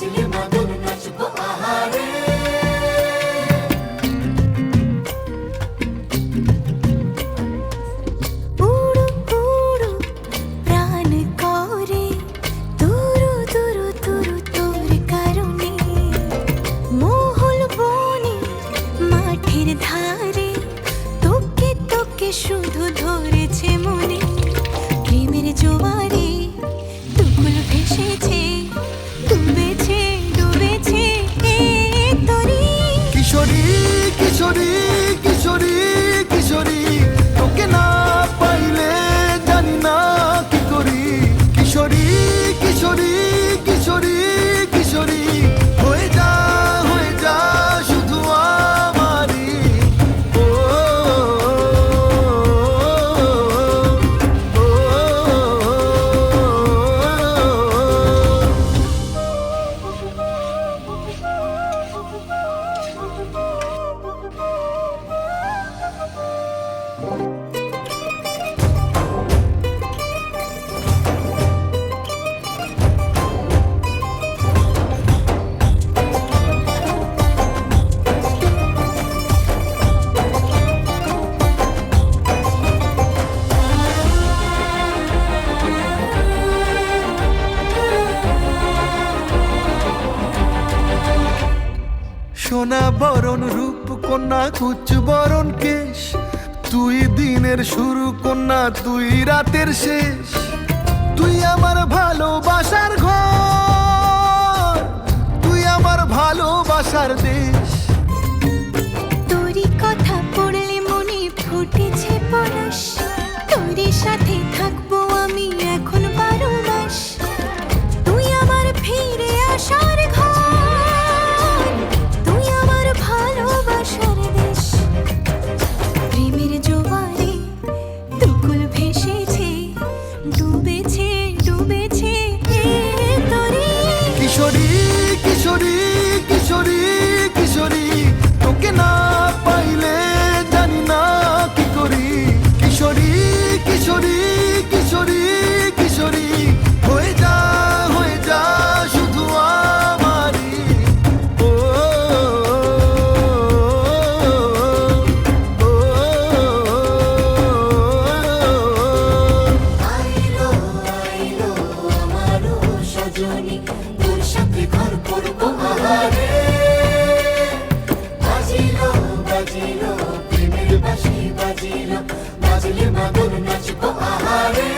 বাজলে মাদল নাচবো আহারে। উড়ু উড়ু প্রাণ করে তুরু তুরু তুরু তোর কারণে, মহল বনে মাঠের ধারে তোকে তোকে শুধু ধরেছে মনে। প্রেমের জোয়ারে দুকুল ভেসেছে, ডুবেছে ডুবেছে এ তরি। কিশোরী কিশোরী কিশোরী কিশোরী, তোকে না পাইলে জানি না কি করি। কিশোরী কিশোরী কিশোরী কিশোরী, হয়ে যা শুধু আমারই। ও, ও, ও, সোনা বরণ রূপ কন্যা কুচ বরণ কেশ, তুই দিনের শুরু কন্যা তুই রাতের শেষ। তুই আমার ভালোবাসার ঘর, তুই আমার ভালোবাসার দেশ। তোরই কথা পড়লে মনে ফুটেছে পরশ, তোরই সাথে থাকবো আমি এখন 12 মাস। তুই আমার ফিরে আসার ঘর, তুই আমার ভালোবাসার দেশ। প্রেমের জোয়ারে দুকুল ভেসেছে, ডুবেছে ডুবেছে এ তরি। কিশোরী কিশোরী কিশোরী কিশোরী, তোকে না পাইলে জানি না কি করি। কিশোরী কিশোরী কিশোরী কিশোরী, হয়ে যা শুধু আমারই। ও, ও, ও, আইলো আইলো আমারও সজনী, তোর সাথে ঘর করবো আহারে। বাজিলো বাজিলো প্রেমের বাঁশি বাজিলো, বাজলে মাদল নাচবো আহারে।